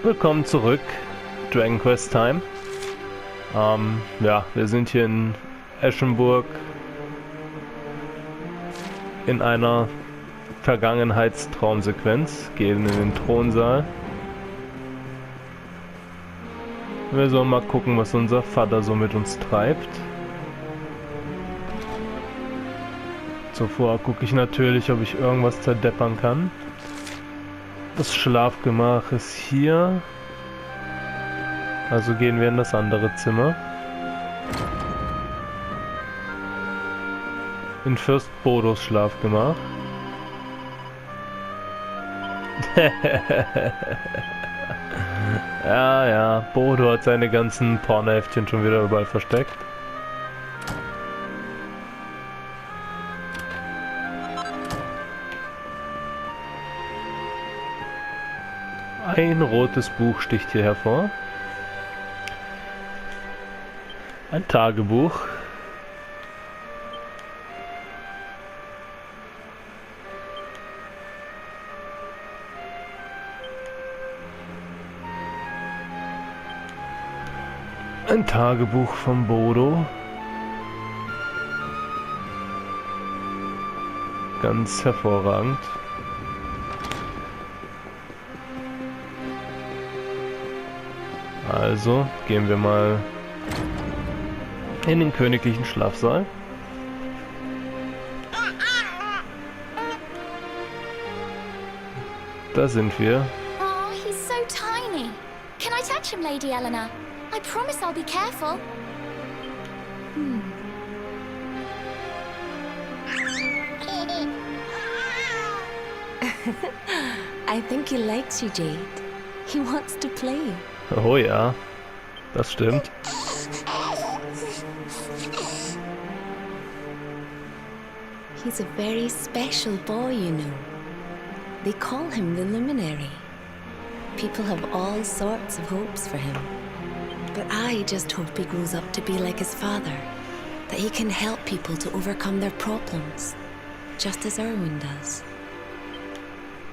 Willkommen zurück, Dragon Quest Time. Ja, wir sind hier in Eschenburg in einer Vergangenheitstraumsequenz, gehen in den Thronsaal. Wir sollen mal gucken, was unser Vater so mit uns treibt. Zuvor gucke ich natürlich, ob ich irgendwas zerdeppern kann. Das Schlafgemach ist hier. Also gehen wir in das andere Zimmer. In Fürst Bodos Schlafgemach. Ja, Bodo hat seine ganzen Pornoheftchen schon wieder überall versteckt. Ein rotes Buch sticht hier hervor. Ein Tagebuch. Ein Tagebuch von Bodo. Ganz hervorragend. Also gehen wir mal in den königlichen Schlafsaal. Da sind wir. Oh, he's so tiny. Can I touch him, Lady Eleanor? I promise I'll be careful. I think he likes you, Jade. He wants to play. Oh ja, das stimmt. He's a very special boy, you know. They call him the Luminary. People have all sorts of hopes for him. But I just hope he grows up to be like his father. That he can help people to overcome their problems. Just as Erwin does.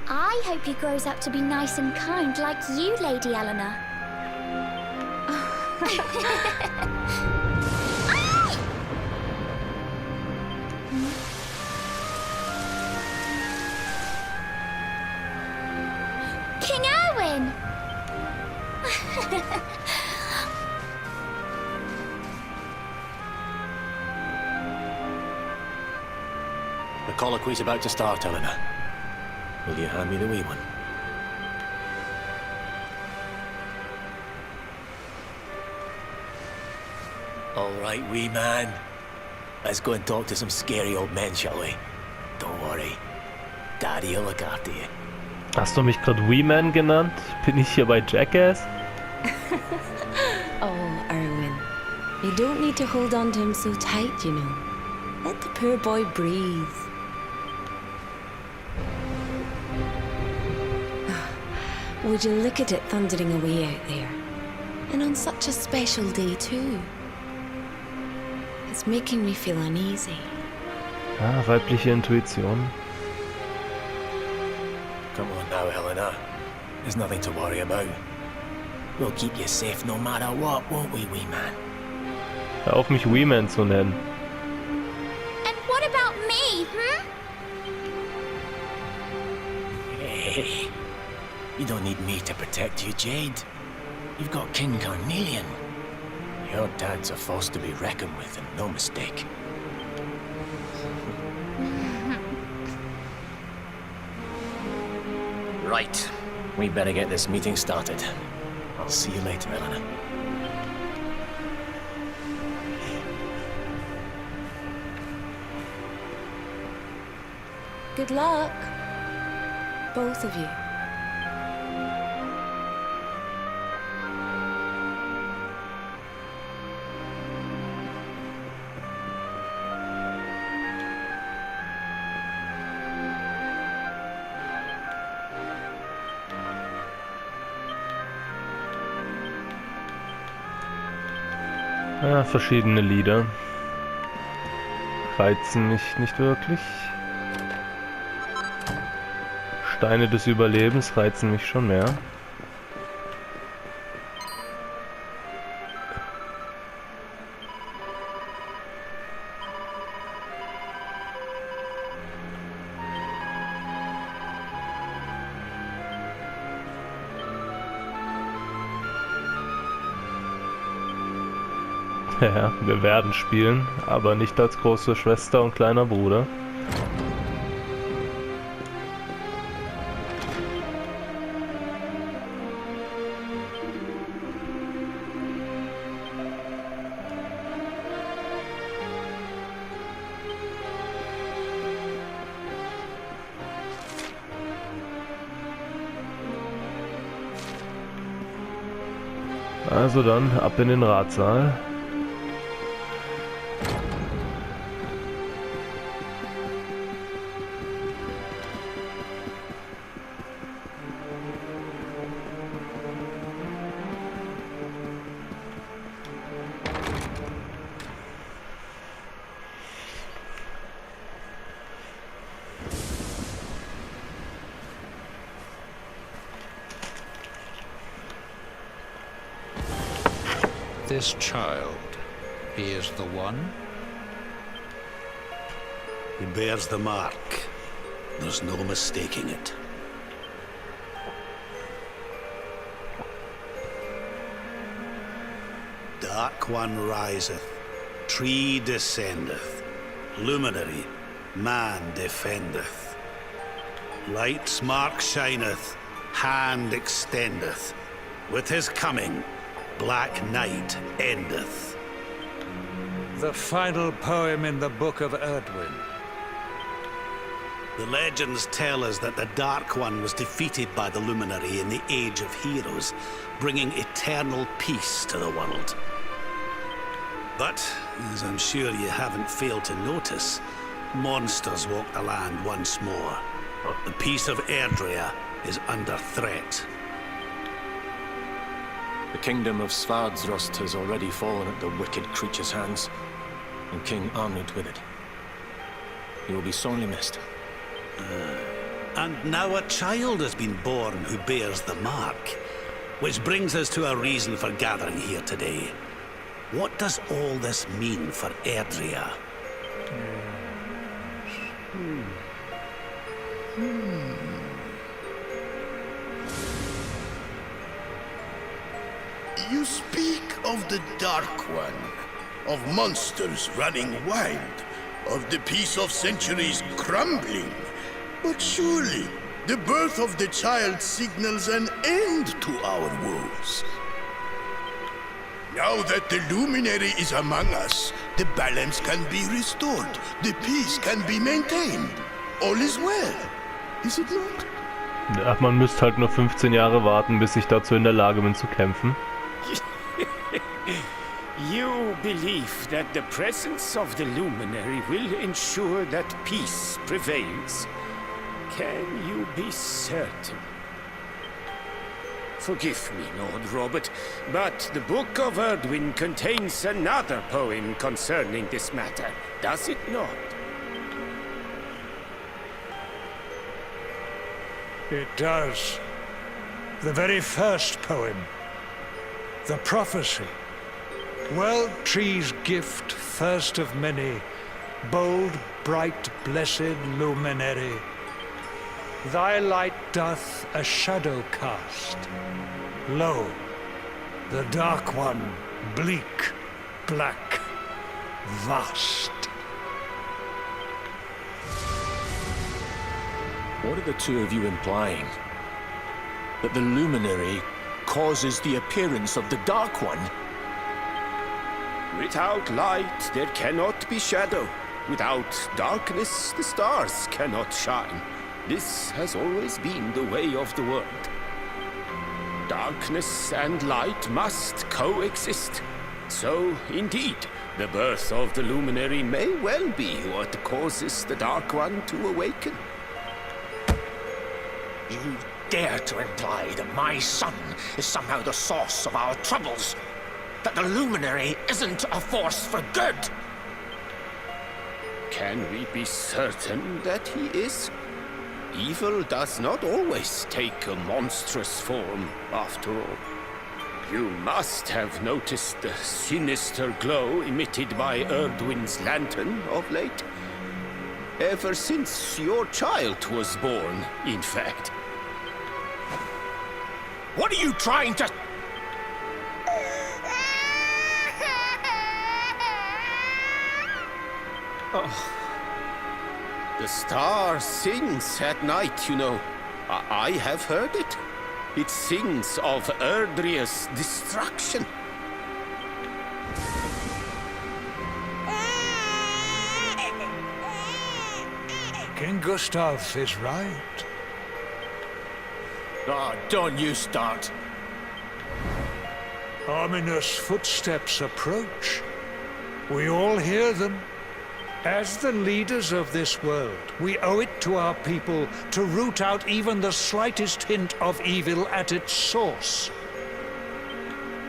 I hope he grows up to be nice and kind like you, Lady Eleanor. King Erwin! The colloquy's about to start, Eleanor. Will you hand me the wee one? All right, wee man. Let's go and talk to some scary old men, shall we? Don't worry. Daddy'll look after you. Hast du mich gerade Wee-Man genannt? Bin ich hier bei Jackass? Oh, Erwin. You don't need to hold on to him so tight, you know. Let the poor boy breathe. Would you look at it thundering away out there? And on such a special day, too. It's making me feel uneasy. Ah, weibliche Intuition. Come on now, Eleanor. There's nothing to worry about. We'll keep you safe no matter what, won't we, wee man? Hör auf, mich Wee-Man zu nennen. And what about me, Hey, you don't need me to protect you, Jade. You've got King Carnelian. Your dad's a force to be reckoned with, and no mistake. Right. We better get this meeting started. I'll see you later, Eleanor. Good luck. Both of you. Ja, verschiedene Lieder. Reizen mich nicht wirklich. Steine des Überlebens reizen mich schon mehr. Ja, wir werden spielen, aber nicht als große Schwester und kleiner Bruder. Also dann, ab in den Ratsaal. This child, he is the one? He bears the mark. There's no mistaking it. Dark One riseth, tree descendeth, luminary, man defendeth. Light's mark shineth, hand extendeth. With his coming, Black Night endeth. The final poem in the Book of Erdwin. The legends tell us that the Dark One was defeated by the Luminary in the Age of Heroes, bringing eternal peace to the world. But, as I'm sure you haven't failed to notice, monsters walk the land once more. The peace of Erdrea is under threat. The kingdom of Svardsrust has already fallen at the wicked creature's hands, and King Arnund with it. He will be sorely missed. And now a child has been born who bears the mark. Which brings us to a reason for gathering here today. What does all this mean for Erdrea? You speak of the Dark One, of monsters running wild, of the peace of centuries crumbling. But surely, the birth of the child signals an end to our woes. Now that the Luminary is among us, the balance can be restored, the peace can be maintained. All is well, is it not? Ja, man müsste halt nur 15 Jahre warten, bis ich dazu in der Lage bin zu kämpfen. You believe that the presence of the Luminary will ensure that peace prevails. Can you be certain? Forgive me, Lord Robert, but the Book of Erdwin contains another poem concerning this matter, does it not? It does. The very first poem. The prophecy. Well, tree's gift, first of many, bold, bright, blessed luminary. Thy light doth a shadow cast. Lo, the Dark One, bleak, black, vast. What are the two of you implying? That the Luminary causes the appearance of the Dark One? Without light, there cannot be shadow. Without darkness, the stars cannot shine. This has always been the way of the world. Darkness and light must coexist. So, indeed, the birth of the Luminary may well be what causes the Dark One to awaken. You dare to imply that my son is somehow the source of our troubles? That the Luminary isn't a force for good? Can we be certain that he is? Evil does not always take a monstrous form, after all. You must have noticed the sinister glow emitted by Erdwin's lantern of late. Ever since your child was born, in fact. What are you trying to... The star sings at night, you know. I have heard it. It sings of Erdrea's destruction. King Gustav is right. Oh, don't you start. Ominous footsteps approach. We all hear them. As the leaders of this world, we owe it to our people to root out even the slightest hint of evil at its source.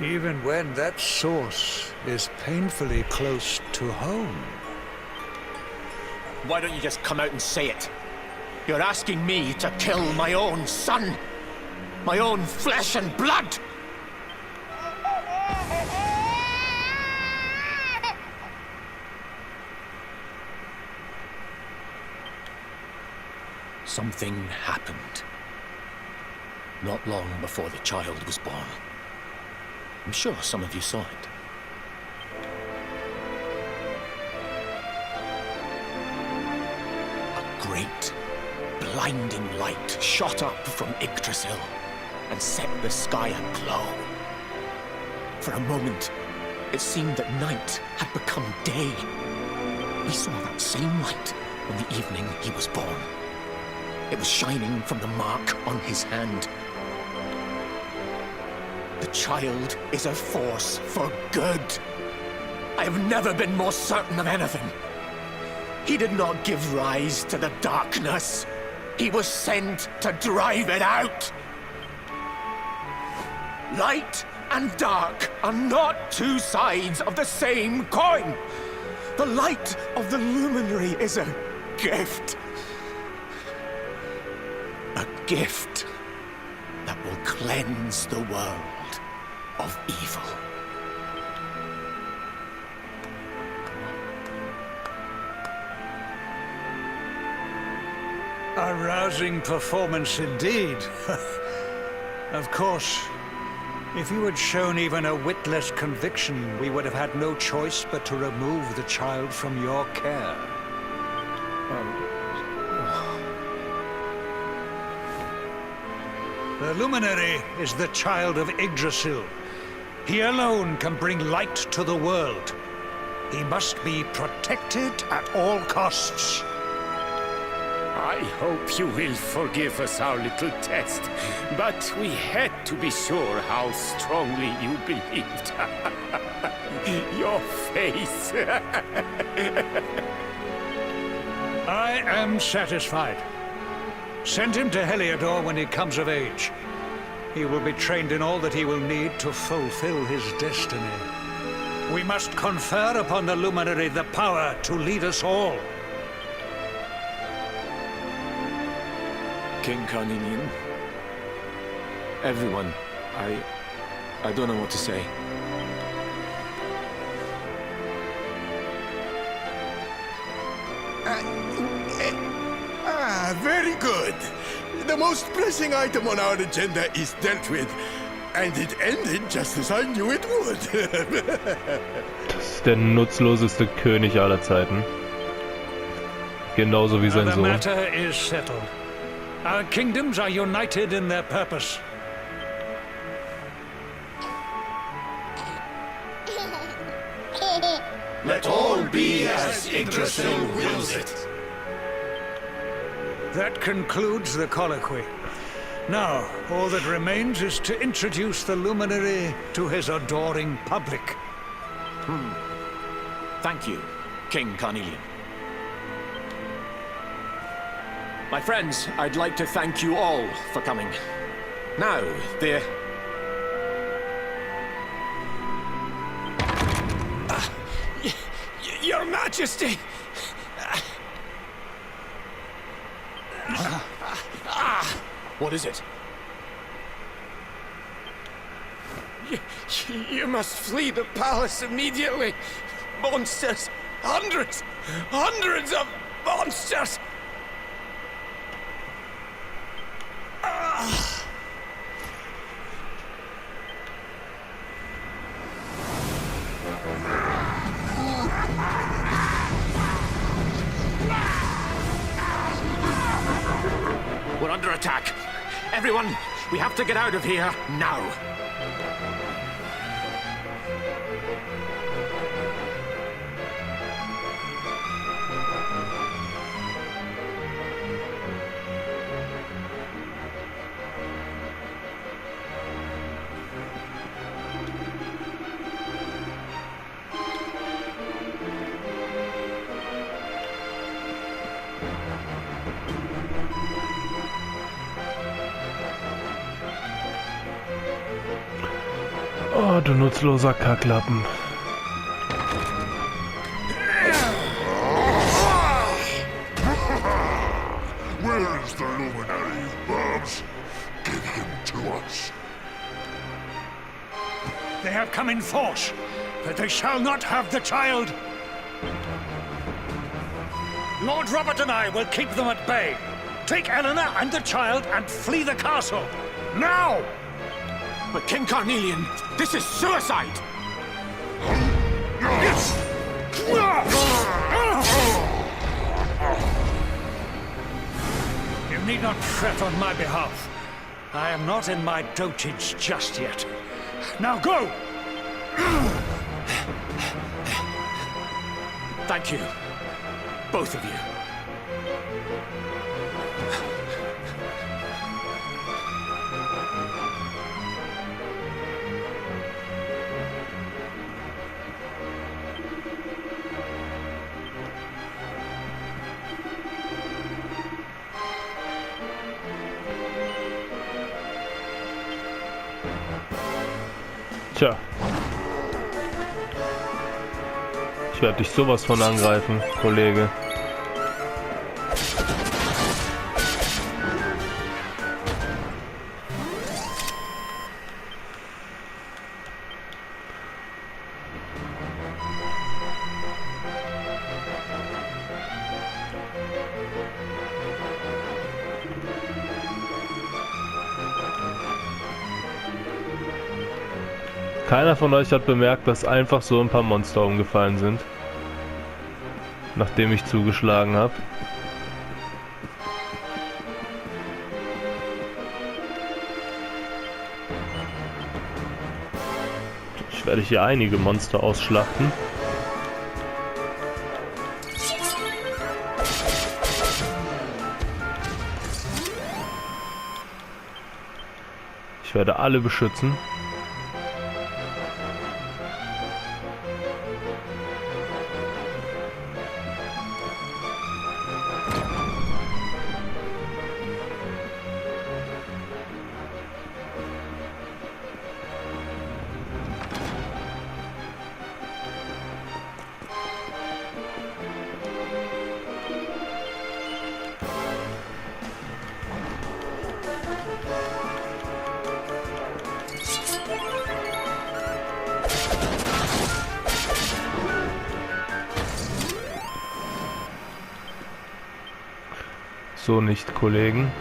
Even when that source is painfully close to home. Why don't you just come out and say it? You're asking me to kill my own son. My own flesh and blood. Something happened. Not long before the child was born. I'm sure some of you saw it. A great, blinding light shot up from Yggdrasil and set the sky aglow. For a moment, it seemed that night had become day. We saw that same light on the evening he was born. It was shining from the mark on his hand. The child is a force for good. I have never been more certain of anything. He did not give rise to the darkness. He was sent to drive it out. Light and dark are not two sides of the same coin. The light of the luminary is a gift. A gift that will cleanse the world of evil. A rousing performance indeed. Of course, if you had shown even a whit less conviction, we would have had no choice but to remove the child from your care. The Luminary is the child of Yggdrasil. He alone can bring light to the world. He must be protected at all costs. I hope you will forgive us our little test, but we had to be sure how strongly you believed. Your face. I am satisfied. Send him to Heliodor when he comes of age. He will be trained in all that he will need to fulfill his destiny. We must confer upon the Luminary the power to lead us all. King Carnelian. Everyone. I don't know what to say. Very good. The most pressing item on our agenda is dealt with. And it ended just as I knew it would. Das ist der nutzloseste König aller Zeiten. Genauso wie sein The Sohn. matter is settled. Our kingdoms are united in their purpose. Let all be as Yggdrasil wills it. That concludes the colloquy. Now, all that remains is to introduce the Luminary to his adoring public. Thank you, King Carnelian. My friends, I'd like to thank you all for coming. Now, Your Majesty! What is it? You must flee the palace immediately. Monsters! Hundreds of monsters! on! We have to get out of here now! Oh, du nutzloser Kacklappen. Where is the luminary, Babs? Give him to us. They have come in force, but they shall not have the child. Lord Robert and I will keep them at bay. Take Eleanor and the child and flee the castle. Now! But King Carnelian, this is suicide! You need not fret on my behalf. I am not in my dotage just yet. Now go! Thank you. Both of you. Tja. Ich werde dich sowas von angreifen, Kollege. Keiner von euch hat bemerkt, dass einfach so ein paar Monster umgefallen sind, nachdem ich zugeschlagen habe. Ich werde hier einige Monster ausschlachten. Ich werde alle beschützen. So nicht, Kollegen.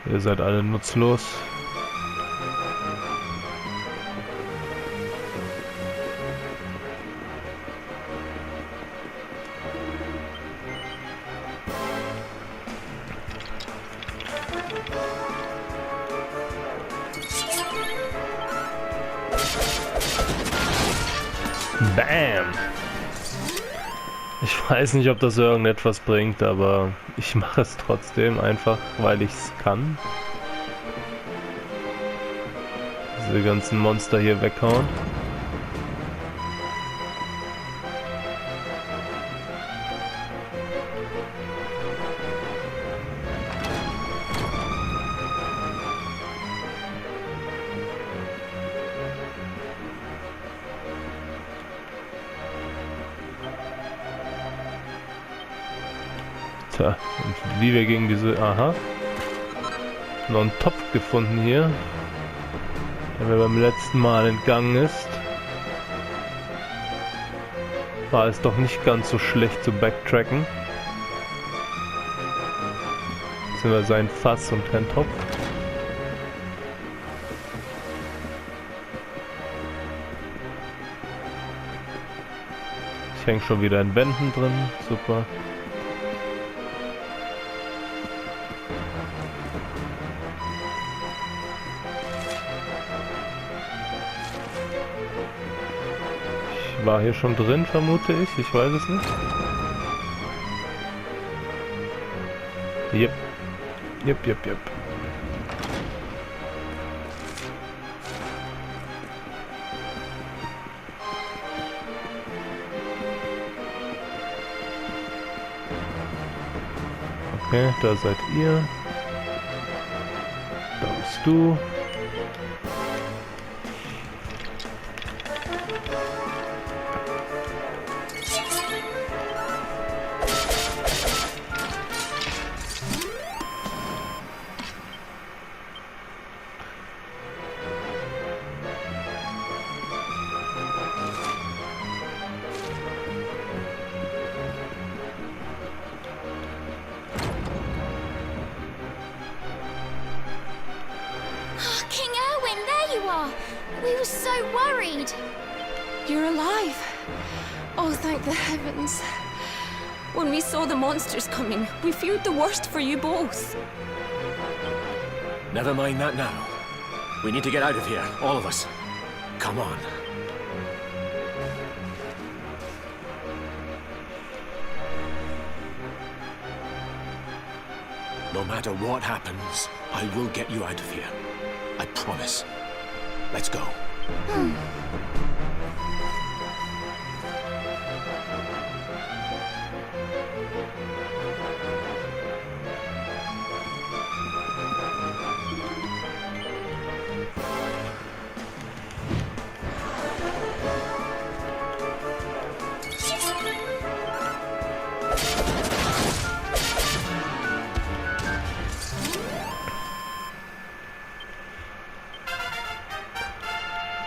Ihr seid alle nutzlos. Bam! Ich weiß nicht, ob das irgendetwas bringt, aber ich mache es trotzdem einfach, weil ich es kann. Diese ganzen Monster hier weghauen. Tja, und wie wir gegen diese... Aha. Noch einen Topf gefunden hier, der mir beim letzten Mal entgangen ist. War es doch nicht ganz so schlecht zu backtracken. Beziehungsweise ein Fass und kein Topf. Ich hänge schon wieder in Wänden drin. Super. Ich war hier schon drin, vermute ich. Ich weiß es nicht. Yep. Yep, yep, yep. Okay, da seid ihr. Da bist du. King Erwin, there you are! We were so worried. You're alive. Oh, thank the heavens. When we saw the monsters coming, we feared the worst for you both. Never mind that now. We need to get out of here, all of us. Come on. No matter what happens, I will get you out of here. I promise. Let's go.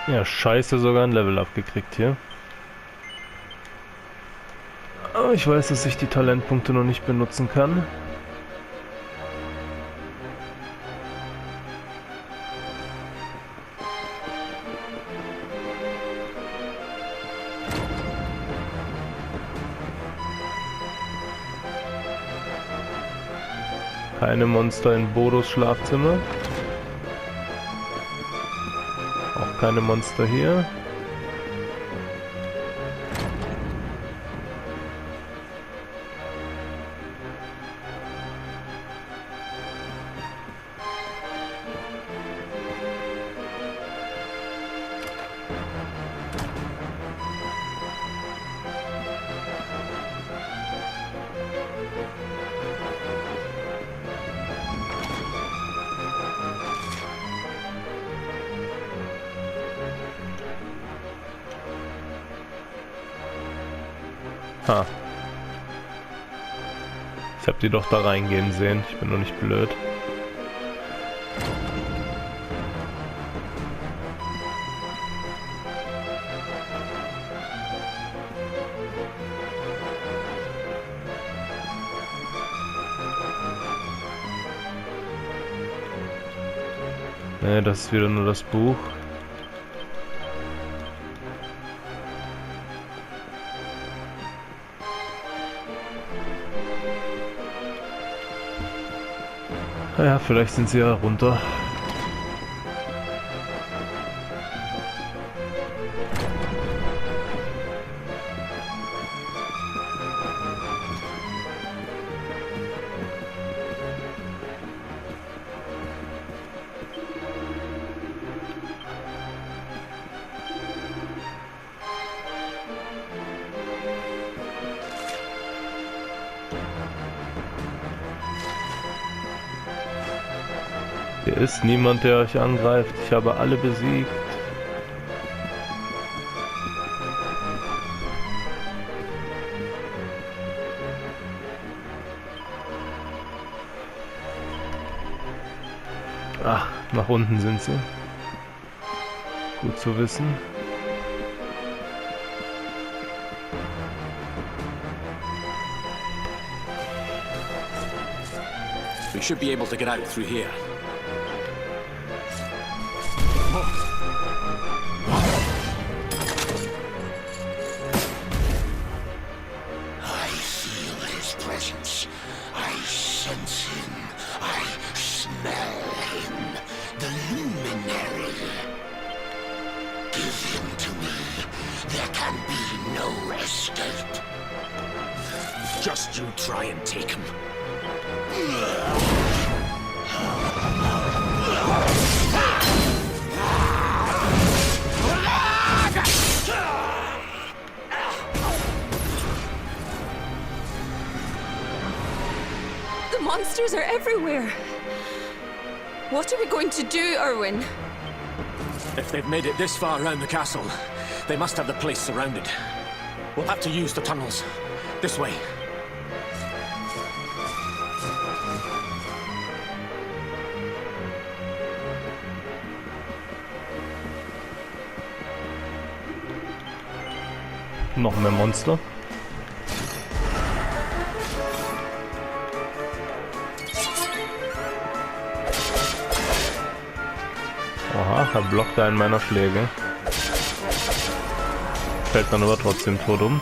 Ja, scheiße, sogar ein Level abgekriegt hier. Aber ich weiß, dass ich die Talentpunkte noch nicht benutzen kann. Keine Monster in Bodos Schlafzimmer. Auch keine Monster hier. Ha. Ich hab die doch da reingehen sehen. Ich bin nur nicht blöd. Ne, das ist wieder nur das Buch. Ja, vielleicht sind sie ja runter. Hier ist niemand, der euch angreift. Ich habe alle besiegt. Nach unten sind sie. Gut zu wissen. We should be able to get out through here. I feel his presence. I sense him. I smell him. The luminary. Give him to me. There can be no escape. Just you try and take him. The monsters are everywhere. What are we going to do, Erwin? If they've made it this far around the castle, they must have the place surrounded. We'll have to use the tunnels. This way. Noch mehr Monster. Aha, er blockt einen meiner Schläge. Fällt dann aber trotzdem tot um.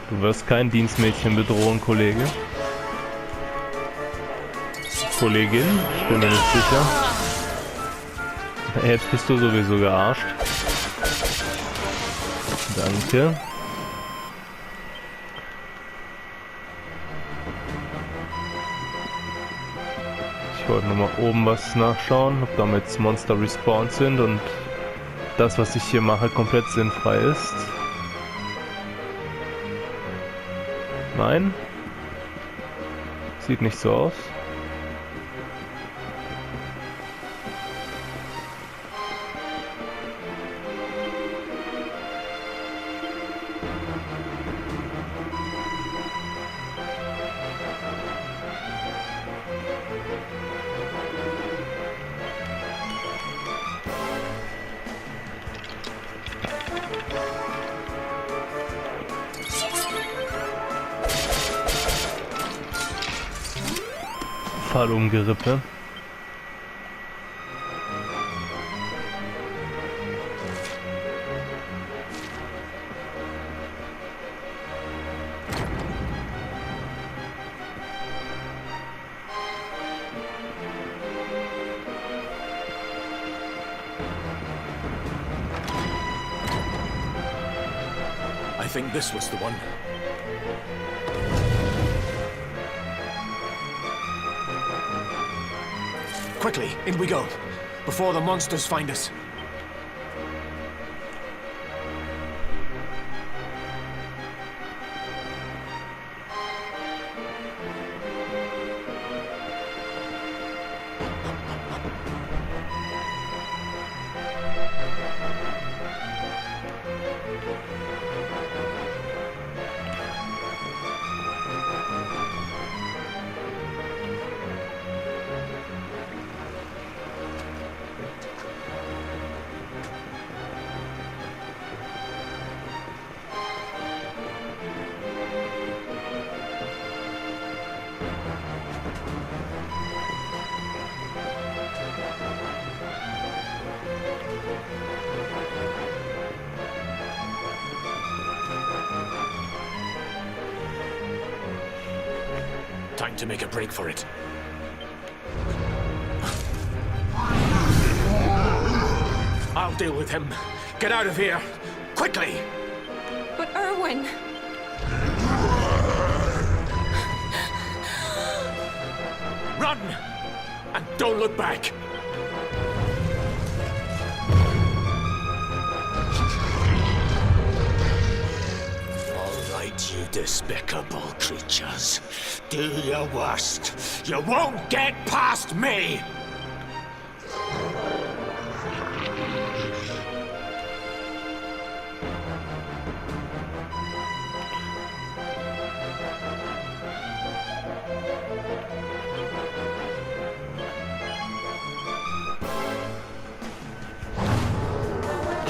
Du wirst kein Dienstmädchen bedrohen, Kollege. Kollegin, ich bin mir nicht sicher. Jetzt bist du sowieso gearscht. Danke. Ich wollte nochmal oben was nachschauen, ob damit Monster respawned sind und das, was ich hier mache, komplett sinnfrei ist. Nein. Sieht nicht so aus. Fallumgerippe. I think this was the one. Quickly, in we go, before the monsters find us. Time to make a break for it. I'll deal with him. Get out of here, quickly! But Erwin... Run! And don't look back! You despicable creatures. Do your worst. You won't get past me!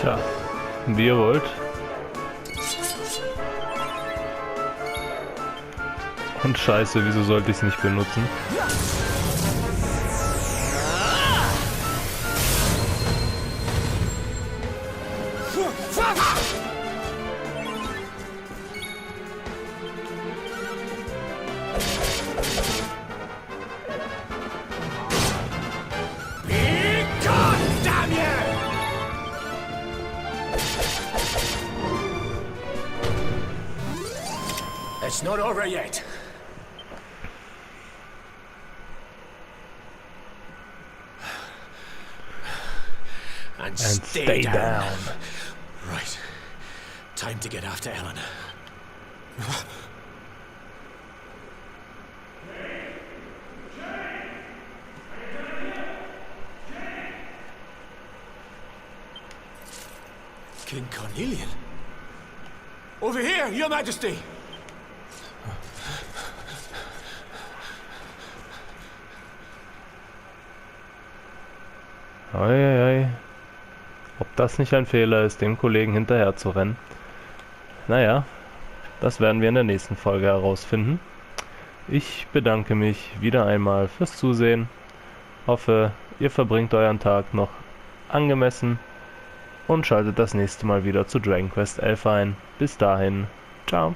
Tja, wie ihr wollt. Und scheiße, wieso sollte ich es nicht benutzen? It's not over yet. And stay down. Right. Time to get after Eleanor. King Cornelian? Over here, Your Majesty! Eieiei. Ob das nicht ein Fehler ist, dem Kollegen hinterher zu rennen? Naja, das werden wir in der nächsten Folge herausfinden. Ich bedanke mich wieder einmal fürs Zusehen. Hoffe, ihr verbringt euren Tag noch angemessen und schaltet das nächste Mal wieder zu Dragon Quest 11 ein. Bis dahin, ciao.